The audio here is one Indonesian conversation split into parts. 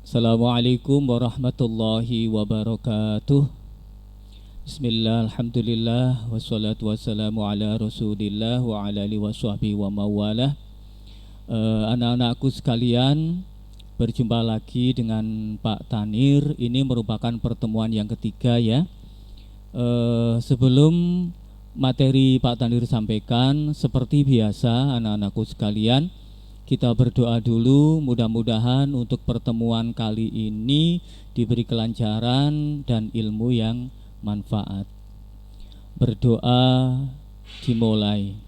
Assalamualaikum warahmatullahi wabarakatuh. Bismillah, alhamdulillah, wassalatu wassalamu ala rasulillah wa ala alihi washabbihi wa mawalah. Anak-anakku sekalian, berjumpa lagi dengan Pak Tanir. Ini merupakan pertemuan yang ketiga ya. Sebelum materi Pak Tanir sampaikan, seperti biasa anak-anakku sekalian, kita berdoa dulu, mudah-mudahan untuk pertemuan kali ini diberi kelancaran dan ilmu yang manfaat. Berdoa dimulai.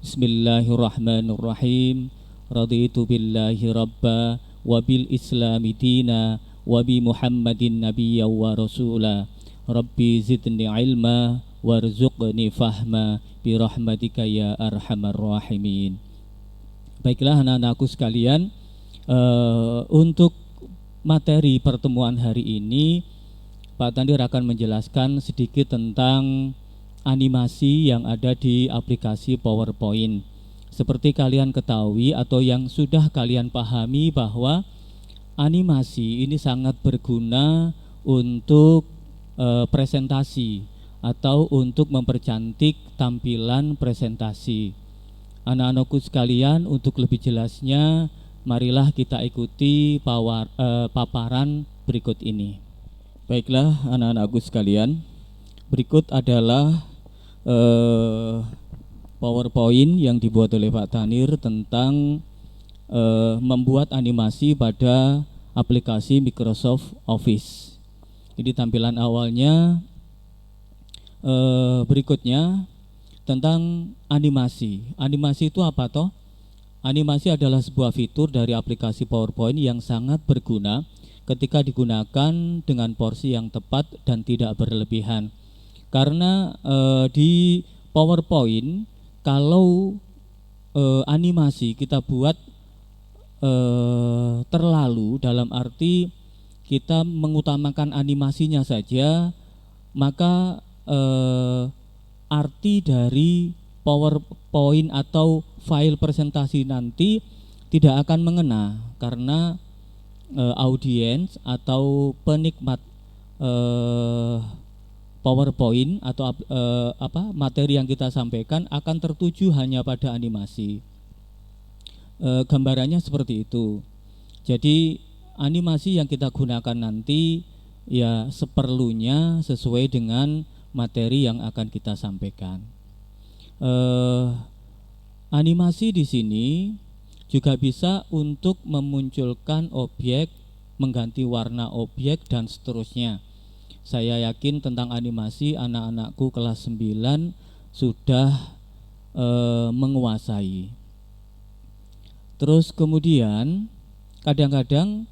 Bismillahirrahmanirrahim. Raditu billahi rabba wa bil islami dina wa bi Muhammadin nabiyya wa rasula. Rabbi zidni ilma warzuqni fahma bi rahmatika ya arhamar rahimin. Baiklah anak-anakku sekalian, untuk materi pertemuan hari ini Pak Tandir akan menjelaskan sedikit tentang animasi yang ada di aplikasi PowerPoint. Seperti kalian ketahui atau yang sudah kalian pahami bahwa animasi ini sangat berguna untuk presentasi atau untuk mempercantik tampilan presentasi. Anak-anakku sekalian, untuk lebih jelasnya, marilah kita ikuti paparan berikut ini. Baiklah anak-anakku sekalian, berikut adalah PowerPoint yang dibuat oleh Pak Tanir tentang membuat animasi pada aplikasi Microsoft Office. Ini tampilan awalnya. Berikutnya tentang animasi. Animasi itu apa toh? Animasi adalah sebuah fitur dari aplikasi PowerPoint yang sangat berguna ketika digunakan dengan porsi yang tepat dan tidak berlebihan. Karena di PowerPoint kalau animasi kita buat terlalu, dalam arti kita mengutamakan animasinya saja, maka arti dari PowerPoint atau file presentasi nanti tidak akan mengena, karena audiens atau penikmat PowerPoint atau materi yang kita sampaikan akan tertuju hanya pada animasi. Gambarannya seperti itu. Jadi animasi yang kita gunakan nanti ya seperlunya sesuai dengan materi yang akan kita sampaikan. Animasi di sini juga bisa untuk memunculkan objek, mengganti warna objek dan seterusnya. Saya yakin tentang animasi anak-anakku kelas 9 sudah menguasai. Terus kemudian kadang-kadang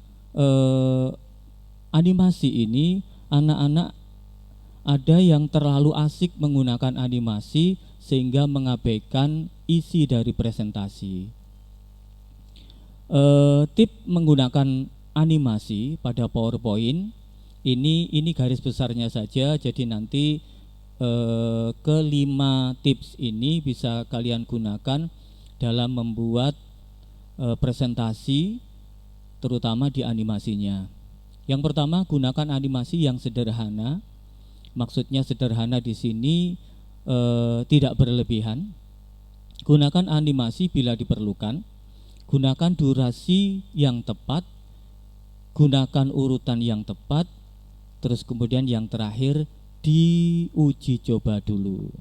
animasi ini anak-anak ada yang terlalu asik menggunakan animasi sehingga mengabaikan isi dari presentasi. Tip menggunakan animasi pada PowerPoint ini garis besarnya saja. Jadi nanti kelima tips ini bisa kalian gunakan dalam membuat presentasi, terutama di animasinya. Yang pertama, gunakan animasi yang sederhana. Maksudnya sederhana di sini tidak berlebihan. Gunakan animasi bila diperlukan. Gunakan durasi yang tepat. Gunakan urutan yang tepat. Terus kemudian yang terakhir, diuji coba dulu.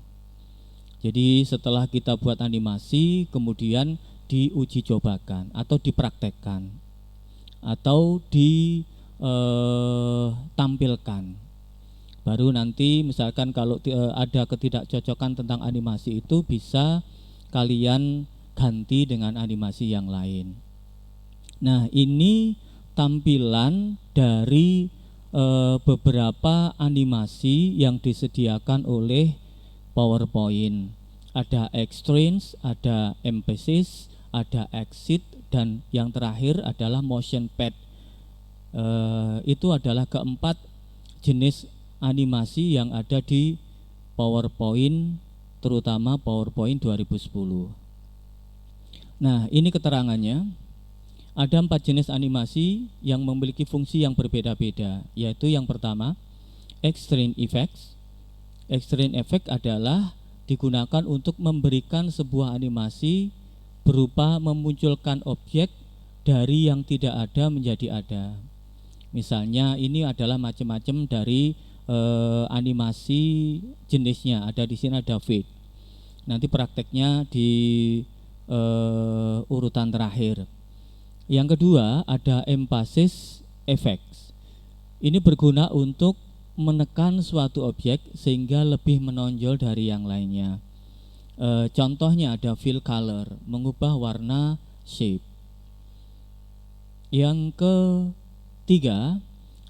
Jadi setelah kita buat animasi, kemudian diuji cobakan atau dipraktekkan atau ditampilkan. Baru nanti misalkan kalau ada ketidakcocokan tentang animasi itu bisa kalian ganti dengan animasi yang lain. Nah, ini tampilan dari beberapa animasi yang disediakan oleh PowerPoint. Ada extremes, ada emphasis, ada exit, dan yang terakhir adalah motion pad. Itu adalah keempat jenis animasi yang ada di PowerPoint, terutama PowerPoint 2010. Nah, ini keterangannya. Ada 4 jenis animasi yang memiliki fungsi yang berbeda-beda, yaitu yang pertama, extreme effects. Extreme effect adalah digunakan untuk memberikan sebuah animasi berupa memunculkan objek dari yang tidak ada menjadi ada. Misalnya ini adalah macam-macam dari animasi jenisnya. Ada di sini ada fade. Nanti prakteknya di urutan terakhir. Yang kedua ada emphasis effects. Ini berguna untuk menekan suatu objek sehingga lebih menonjol dari yang lainnya. Contohnya ada fill color, mengubah warna shape. Yang ketiga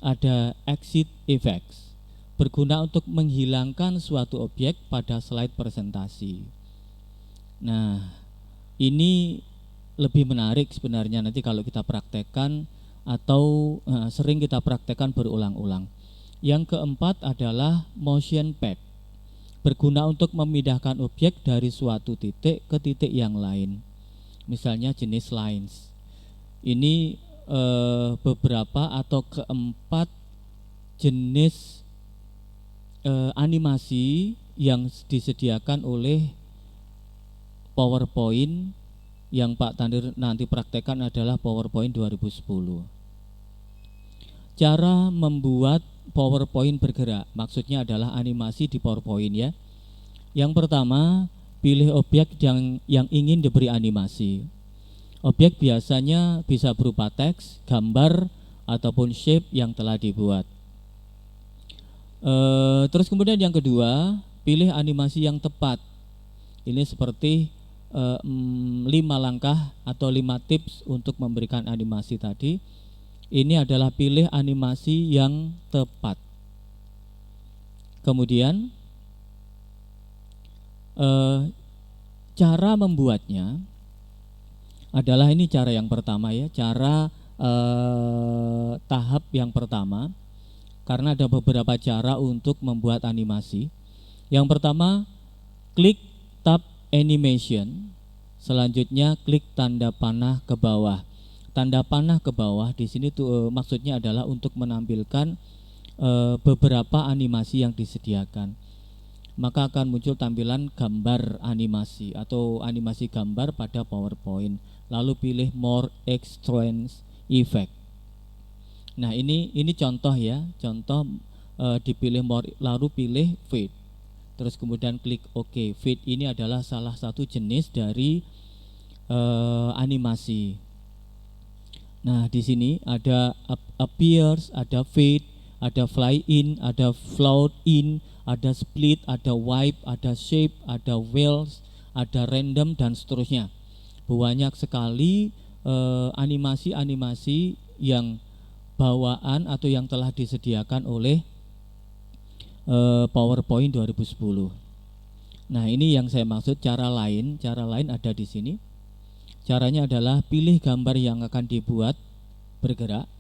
ada exit effects, berguna untuk menghilangkan suatu objek pada slide presentasi. Nah, ini lebih menarik sebenarnya nanti kalau kita praktekkan atau sering kita praktekkan berulang-ulang. Yang keempat adalah motion pad, berguna untuk memindahkan objek dari suatu titik ke titik yang lain. Misalnya jenis lines. Ini beberapa atau keempat jenis animasi yang disediakan oleh PowerPoint yang Pak Tandir nanti praktekkan adalah PowerPoint 2010. Cara membuat PowerPoint bergerak, maksudnya adalah animasi di PowerPoint ya. Yang pertama, pilih objek yang ingin diberi animasi. Objek biasanya bisa berupa teks, gambar, ataupun shape yang telah dibuat. Terus kemudian yang kedua, pilih animasi yang tepat. Ini seperti 5 langkah atau 5 tips untuk memberikan animasi tadi. Ini adalah pilih animasi yang tepat. Kemudian cara membuatnya adalah ini cara yang pertama ya, cara tahap yang pertama, karena ada beberapa cara untuk membuat animasi. Yang pertama, klik tab animation, selanjutnya klik tanda panah ke bawah. Tanda panah ke bawah di sini tuh maksudnya adalah untuk menampilkan beberapa animasi yang disediakan. Maka akan muncul tampilan gambar animasi atau animasi gambar pada PowerPoint. Lalu pilih more extreme effect. Nah, ini contoh ya, contoh dipilih more, lalu pilih fade. Terus kemudian klik OK. Fade ini adalah salah satu jenis dari animasi. Nah, di sini ada appears, ada fade, ada fly in, ada float in, ada split, ada wipe, ada shape, ada wheels, ada random dan seterusnya. Banyak sekali animasi-animasi yang bawaan atau yang telah disediakan oleh PowerPoint 2010. Nah, ini yang saya maksud cara lain ada di sini. Caranya adalah pilih gambar yang akan dibuat bergerak,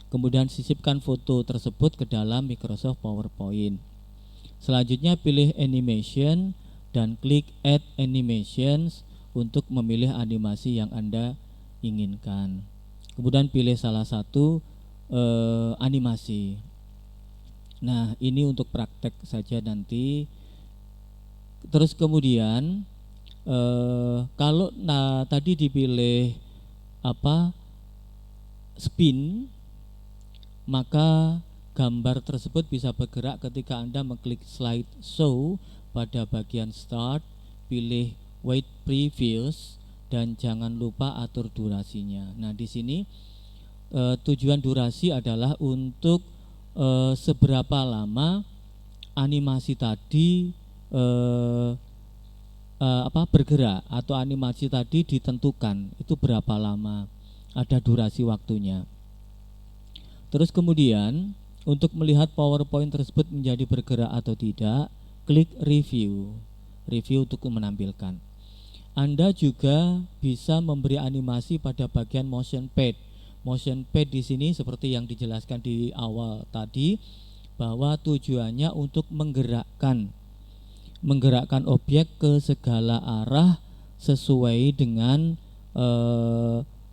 kemudian sisipkan foto tersebut ke dalam Microsoft PowerPoint. Selanjutnya pilih animation dan klik add animations untuk memilih animasi yang Anda inginkan. Kemudian pilih salah satu animasi. Nah, ini untuk praktek saja nanti. Terus kemudian kalau tadi dipilih spin, maka gambar tersebut bisa bergerak ketika Anda mengklik slide show pada bagian start, pilih wait previous dan jangan lupa atur durasinya. Nah, di sini tujuan durasi adalah untuk seberapa lama animasi tadi bergerak atau animasi tadi ditentukan itu berapa lama, ada durasi waktunya. Terus kemudian untuk melihat PowerPoint tersebut menjadi bergerak atau tidak, klik review untuk menampilkan. Anda juga bisa memberi animasi pada bagian motion pad. Motion pad di sini seperti yang dijelaskan di awal tadi, bahwa tujuannya untuk menggerakkan objek ke segala arah sesuai dengan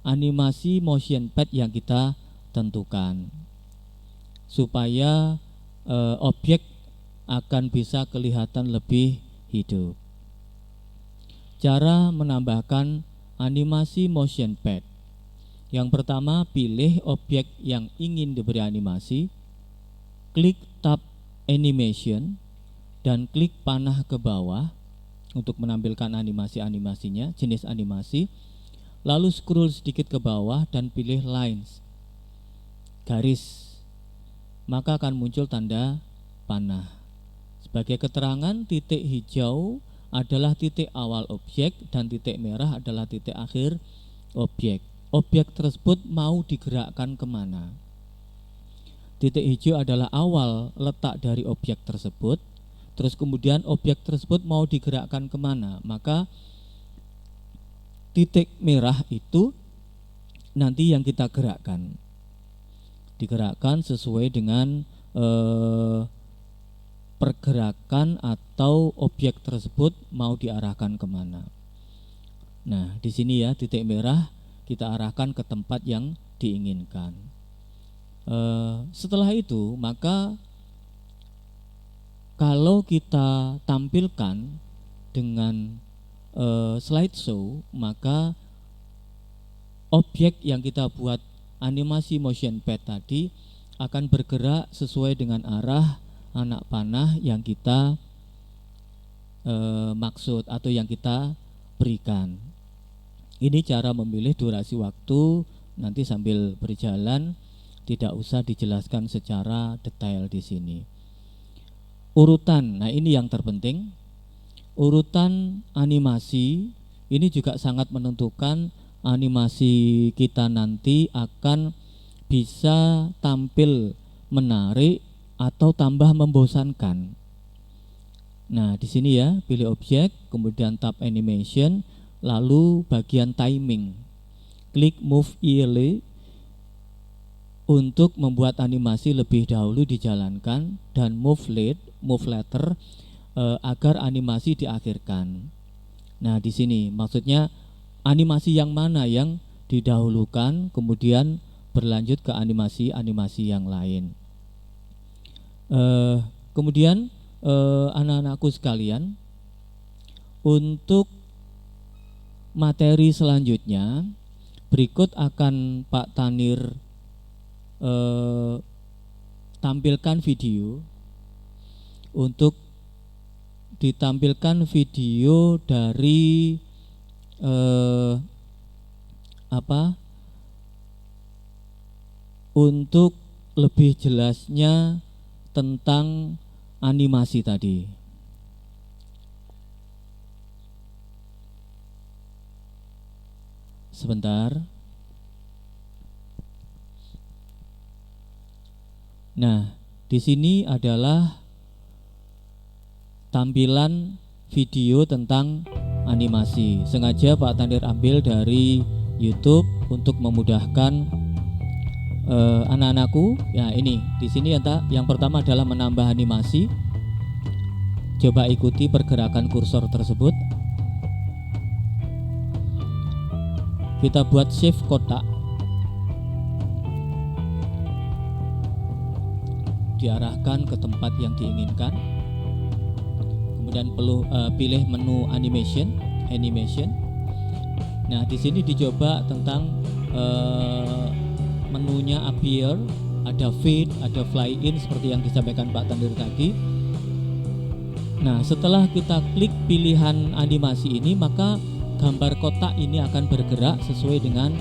animasi motion pad yang kita tentukan supaya objek akan bisa kelihatan lebih hidup. Cara menambahkan animasi motion pad. Yang pertama, pilih objek yang ingin diberi animasi, klik tab animation dan klik panah ke bawah untuk menampilkan animasi-animasinya, jenis animasi. Lalu scroll sedikit ke bawah dan pilih lines, garis. Maka akan muncul tanda panah. Sebagai keterangan, titik hijau adalah titik awal objek dan titik merah adalah titik akhir objek. Objek tersebut mau digerakkan kemana? Titik hijau adalah awal letak dari objek tersebut. Terus kemudian objek tersebut mau digerakkan kemana? Maka titik merah itu nanti yang kita gerakkan. Digerakkan sesuai dengan pergerakan atau objek tersebut mau diarahkan kemana. Nah, di sini ya titik merah kita arahkan ke tempat yang diinginkan. Setelah itu, maka kalau kita tampilkan dengan slideshow, maka objek yang kita buat animasi motion pad tadi akan bergerak sesuai dengan arah anak panah yang kita maksud atau yang kita berikan. Ini cara memilih durasi waktu, nanti sambil berjalan, tidak usah dijelaskan secara detail di sini. Urutan, nah ini yang terpenting. Urutan animasi ini juga sangat menentukan animasi kita nanti akan bisa tampil menarik atau tambah membosankan. Nah, di sini ya, pilih objek, kemudian tab animation, lalu bagian timing. Klik move early untuk membuat animasi lebih dahulu dijalankan dan move later agar animasi diakhirkan. Nah, di sini maksudnya animasi yang mana yang didahulukan kemudian berlanjut ke animasi-animasi yang lain. Kemudian anak-anakku sekalian, untuk materi selanjutnya berikut akan Pak Tanir tampilkan video. Untuk ditampilkan video dari untuk lebih jelasnya tentang animasi tadi. Sebentar. Nah, di sini adalah tampilan video tentang animasi. Sengaja Pak Tanir ambil dari YouTube untuk memudahkan anak-anakku. Ya, ini di sini yang pertama adalah menambah animasi. Coba ikuti pergerakan kursor tersebut. Kita buat shape kotak. Diarahkan ke tempat yang diinginkan. Kemudian pilih menu animation. Nah, di sini dicoba tentang menunya appear, ada fade, ada fly in seperti yang disampaikan Pak Tanir tadi. Nah, setelah kita klik pilihan animasi ini, maka gambar kotak ini akan bergerak sesuai dengan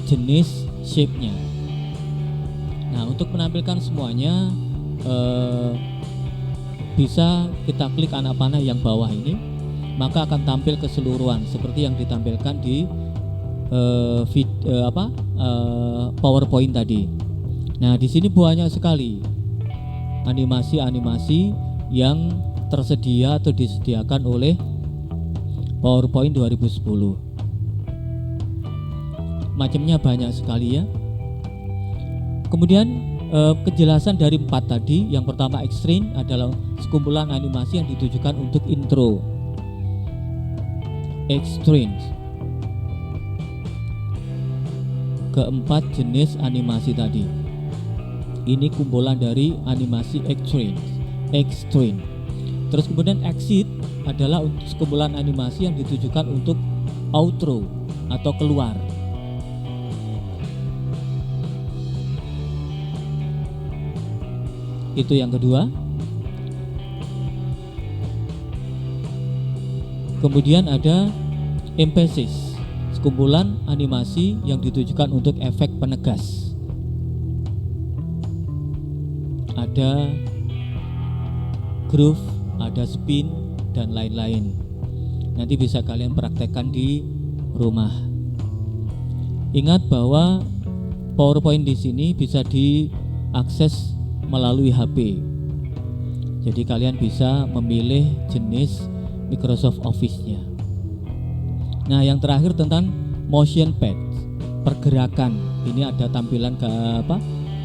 jenis shape-nya. Nah, untuk menampilkan semuanya bisa kita klik anak panah yang bawah ini, maka akan tampil keseluruhan seperti yang ditampilkan di PowerPoint tadi. Nah, di sini banyak sekali animasi-animasi yang tersedia atau disediakan oleh PowerPoint 2010. Macamnya banyak sekali ya. Kemudian kejelasan dari 4 tadi, yang pertama extreme adalah sekumpulan animasi yang ditujukan untuk intro. Extreme. keempat jenis animasi tadi. Ini kumpulan dari animasi extreme. Terus kemudian exit adalah kumpulan animasi yang ditujukan untuk outro atau keluar. Itu yang kedua. Kemudian ada emphasis, kumpulan animasi yang ditujukan untuk efek penegas. Ada groove, ada spin, dan lain-lain. Nanti bisa kalian praktekkan di rumah. Ingat bahwa PowerPoint di sini bisa diakses melalui HP. Jadi kalian bisa memilih jenis Microsoft Office-nya. Nah, yang terakhir tentang motion pad, pergerakan. Ini ada tampilan ke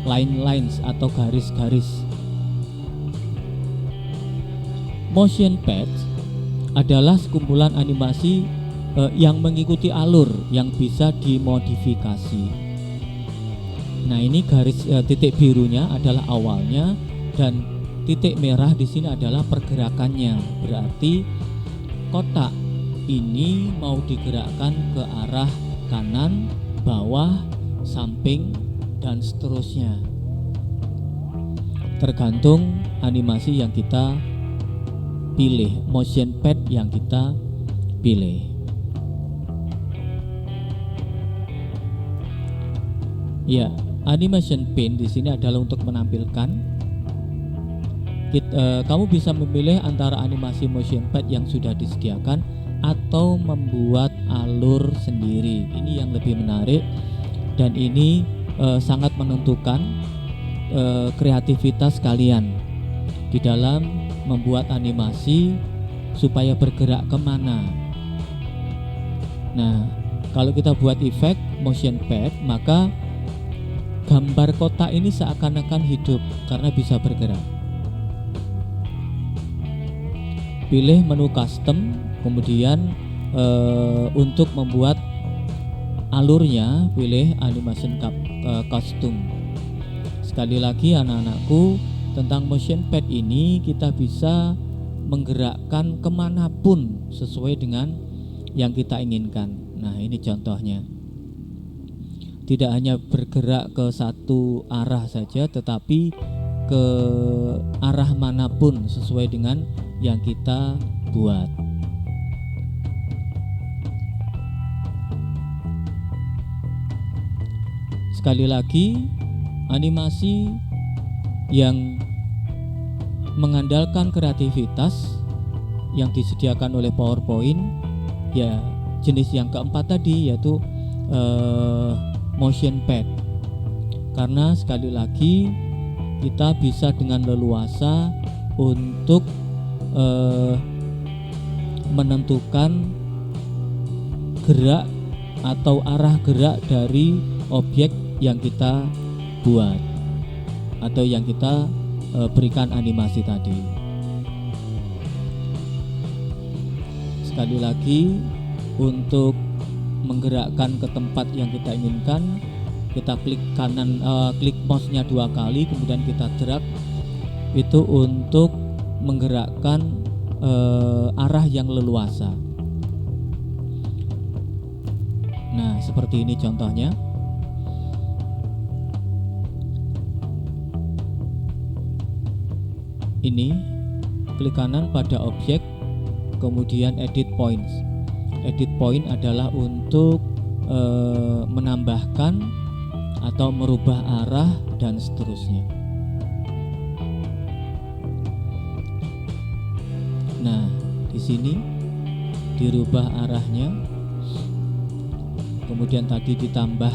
lines atau garis-garis. Motion pad adalah sekumpulan animasi yang mengikuti alur yang bisa dimodifikasi. Nah, ini garis titik birunya adalah awalnya dan titik merah di sini adalah pergerakannya. Berarti kotak ini mau digerakkan ke arah kanan, bawah, samping, dan seterusnya. Tergantung animasi yang kita pilih, motion pad yang kita pilih. Ya, animation pin di sini adalah untuk menampilkan. Kamu bisa memilih antara animasi motion pad yang sudah disediakan atau membuat alur sendiri. Ini yang lebih menarik dan ini sangat menentukan kreativitas kalian di dalam membuat animasi supaya bergerak kemana. Nah, kalau kita buat efek motion pad, maka gambar kotak ini seakan-akan hidup karena bisa bergerak. Pilih menu custom, kemudian untuk membuat alurnya pilih animation custom. Sekali lagi anak-anakku, tentang motion pad ini kita bisa menggerakkan kemanapun sesuai dengan yang kita inginkan. Nah, ini contohnya. Tidak hanya bergerak ke satu arah saja, tetapi ke arah manapun sesuai dengan yang kita buat. Sekali lagi, animasi yang mengandalkan kreativitas yang disediakan oleh PowerPoint, ya jenis yang keempat tadi, yaitu motion pad. Karena sekali lagi kita bisa dengan leluasa untuk menentukan gerak atau arah gerak dari objek yang kita buat atau yang kita berikan animasi tadi. Sekali lagi, untuk menggerakkan ke tempat yang kita inginkan, kita klik kanan, klik mouse-nya 2 kali, kemudian kita drag itu untuk menggerakkan arah yang leluasa. Nah, seperti ini contohnya. Ini klik kanan pada objek, kemudian edit points. Edit point adalah untuk menambahkan atau merubah arah dan seterusnya. Nah, di sini dirubah arahnya, kemudian tadi ditambah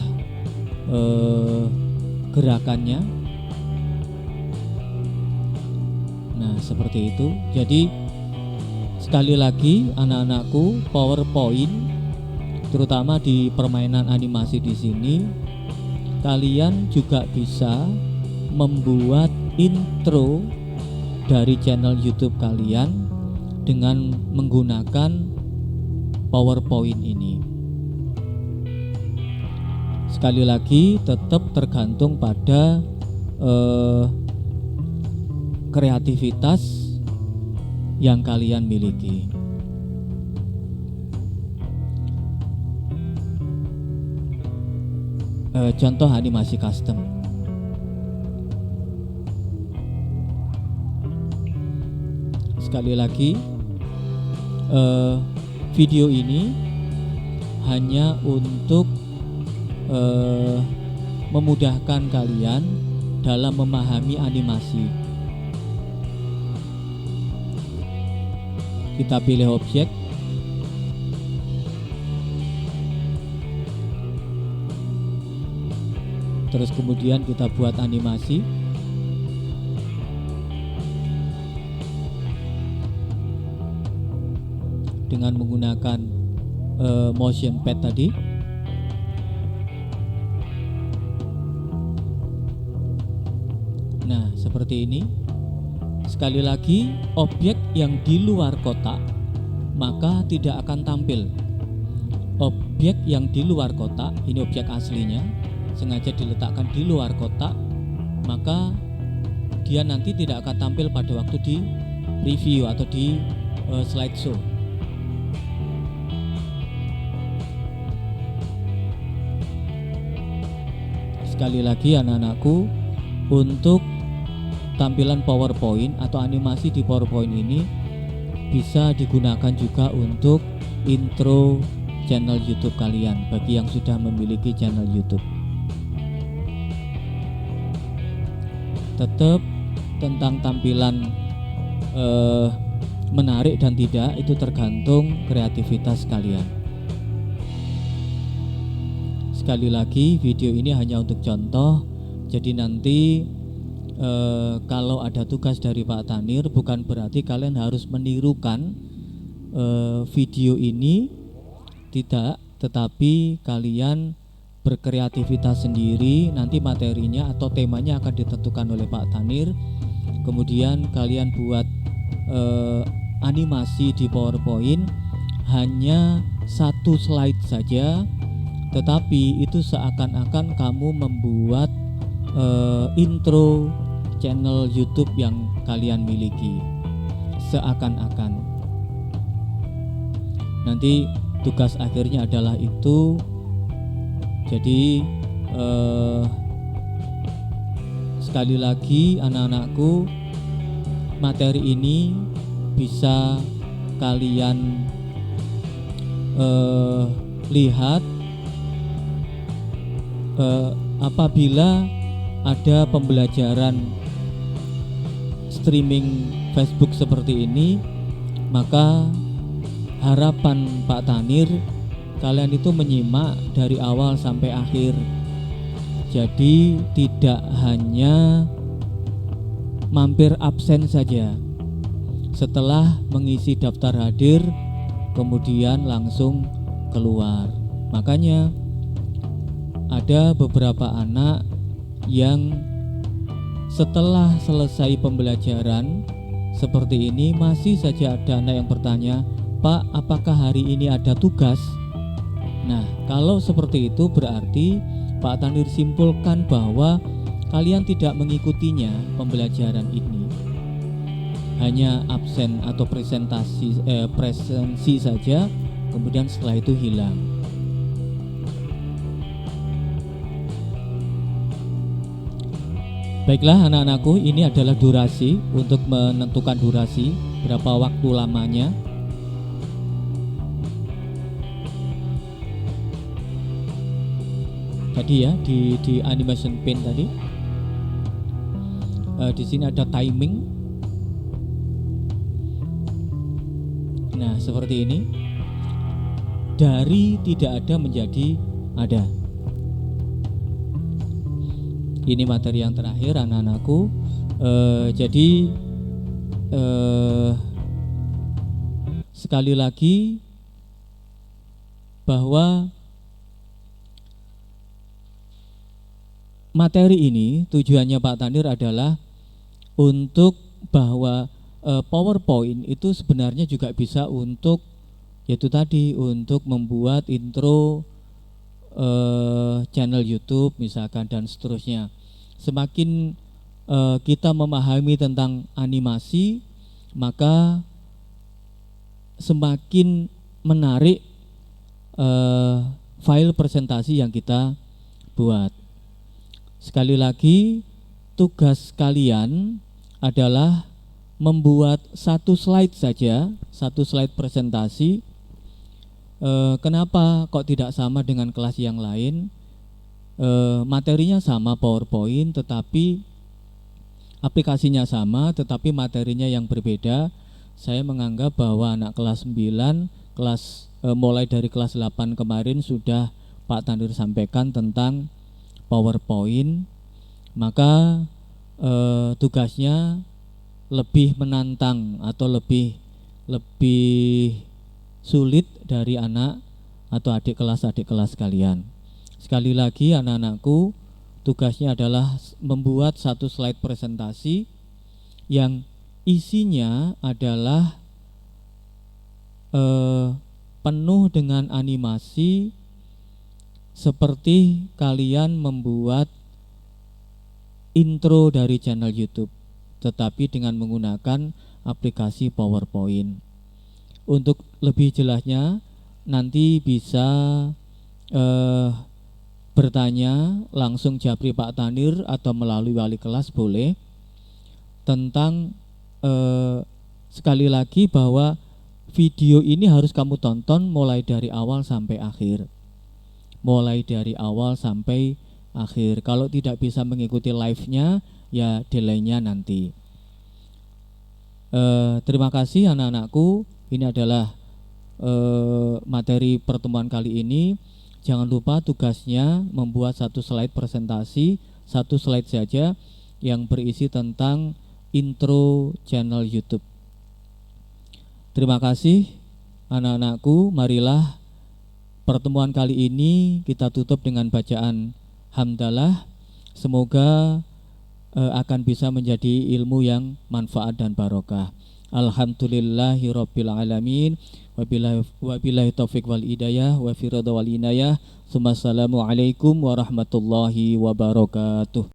gerakannya. Nah, seperti itu. Jadi sekali lagi anak-anakku, PowerPoint terutama di permainan animasi di sini, kalian juga bisa membuat intro dari channel YouTube kalian dengan menggunakan PowerPoint ini. Sekali lagi tetap tergantung pada kreativitas yang kalian miliki. Contoh animasi custom. Sekali lagi, video ini hanya untuk memudahkan kalian dalam memahami animasi. Kita pilih objek, terus kemudian kita buat animasi. Dengan menggunakan motion pad tadi. Nah, seperti ini. Sekali lagi, objek yang di luar kotak maka tidak akan tampil. Objek yang di luar kotak, ini objek aslinya, sengaja diletakkan di luar kotak, maka dia nanti tidak akan tampil pada waktu di preview atau di slideshow. Sekali lagi anak-anakku, untuk tampilan PowerPoint atau animasi di PowerPoint ini bisa digunakan juga untuk intro channel YouTube kalian bagi yang sudah memiliki channel YouTube. Tetap tentang tampilan menarik dan tidak itu tergantung kreativitas kalian. Sekali lagi, video ini hanya untuk contoh. Jadi nanti kalau ada tugas dari Pak Tanir, bukan berarti kalian harus menirukan video ini, tidak, tetapi kalian berkreativitas sendiri. Nanti materinya atau temanya akan ditentukan oleh Pak Tanir. Kemudian kalian buat animasi di PowerPoint hanya satu slide saja, tetapi itu seakan-akan kamu membuat intro channel YouTube yang kalian miliki, seakan-akan. Nanti tugas akhirnya adalah itu. Jadi sekali lagi anak-anakku, materi ini bisa kalian lihat apabila ada pembelajaran streaming Facebook seperti ini, maka harapan Pak Tanir kalian itu menyimak dari awal sampai akhir. Jadi tidak hanya mampir absen saja setelah mengisi daftar hadir kemudian langsung keluar. Makanya ada beberapa anak yang setelah selesai pembelajaran seperti ini masih saja ada anak yang bertanya, "Pak, apakah hari ini ada tugas?" Nah, kalau seperti itu berarti Pak Tanir simpulkan bahwa kalian tidak mengikutinya pembelajaran ini. Hanya absen atau presensi saja, kemudian setelah itu hilang. Baiklah anak-anakku, ini adalah durasi. Untuk menentukan durasi berapa waktu lamanya. Tadi ya di animation paint tadi, di sini ada timing. Nah seperti ini, dari tidak ada menjadi ada. Ini materi yang terakhir anak-anakku. Jadi sekali lagi bahwa materi ini tujuannya Pak Tanir adalah untuk bahwa PowerPoint itu sebenarnya juga bisa untuk yaitu tadi untuk membuat intro channel YouTube misalkan dan seterusnya. Semakin kita memahami tentang animasi, maka semakin menarik file presentasi yang kita buat. Sekali lagi, tugas kalian adalah membuat satu slide saja, satu slide presentasi. Kenapa kok tidak sama dengan kelas yang lain? Materinya sama PowerPoint, tetapi aplikasinya sama, tetapi materinya yang berbeda. Saya menganggap bahwa anak kelas 9, mulai dari kelas 8 kemarin sudah Pak Tandir sampaikan tentang PowerPoint, maka tugasnya lebih menantang atau lebih sulit dari anak atau adik kelas kalian. Sekali lagi anak-anakku, tugasnya adalah membuat satu slide presentasi yang isinya adalah penuh dengan animasi, seperti kalian membuat intro dari channel YouTube, tetapi dengan menggunakan aplikasi PowerPoint. Untuk lebih jelasnya nanti bisa bertanya langsung japri Pak Tanir atau melalui wali kelas boleh, tentang sekali lagi bahwa video ini harus kamu tonton mulai dari awal sampai akhir. Kalau tidak bisa mengikuti live-nya, ya delay-nya nanti. Terima kasih anak-anakku. Ini adalah materi pertemuan kali ini. Jangan lupa tugasnya membuat satu slide presentasi, satu slide saja yang berisi tentang intro channel YouTube. Terima kasih anak-anakku. Marilah pertemuan kali ini kita tutup dengan bacaan hamdalah. Semoga akan bisa menjadi ilmu yang manfaat dan barokah. Alhamdulillahirabbil alamin. Wabillahi taufik wal hidayah wa firada wal inayah. Assalamualaikum warahmatullahi wabarakatuh.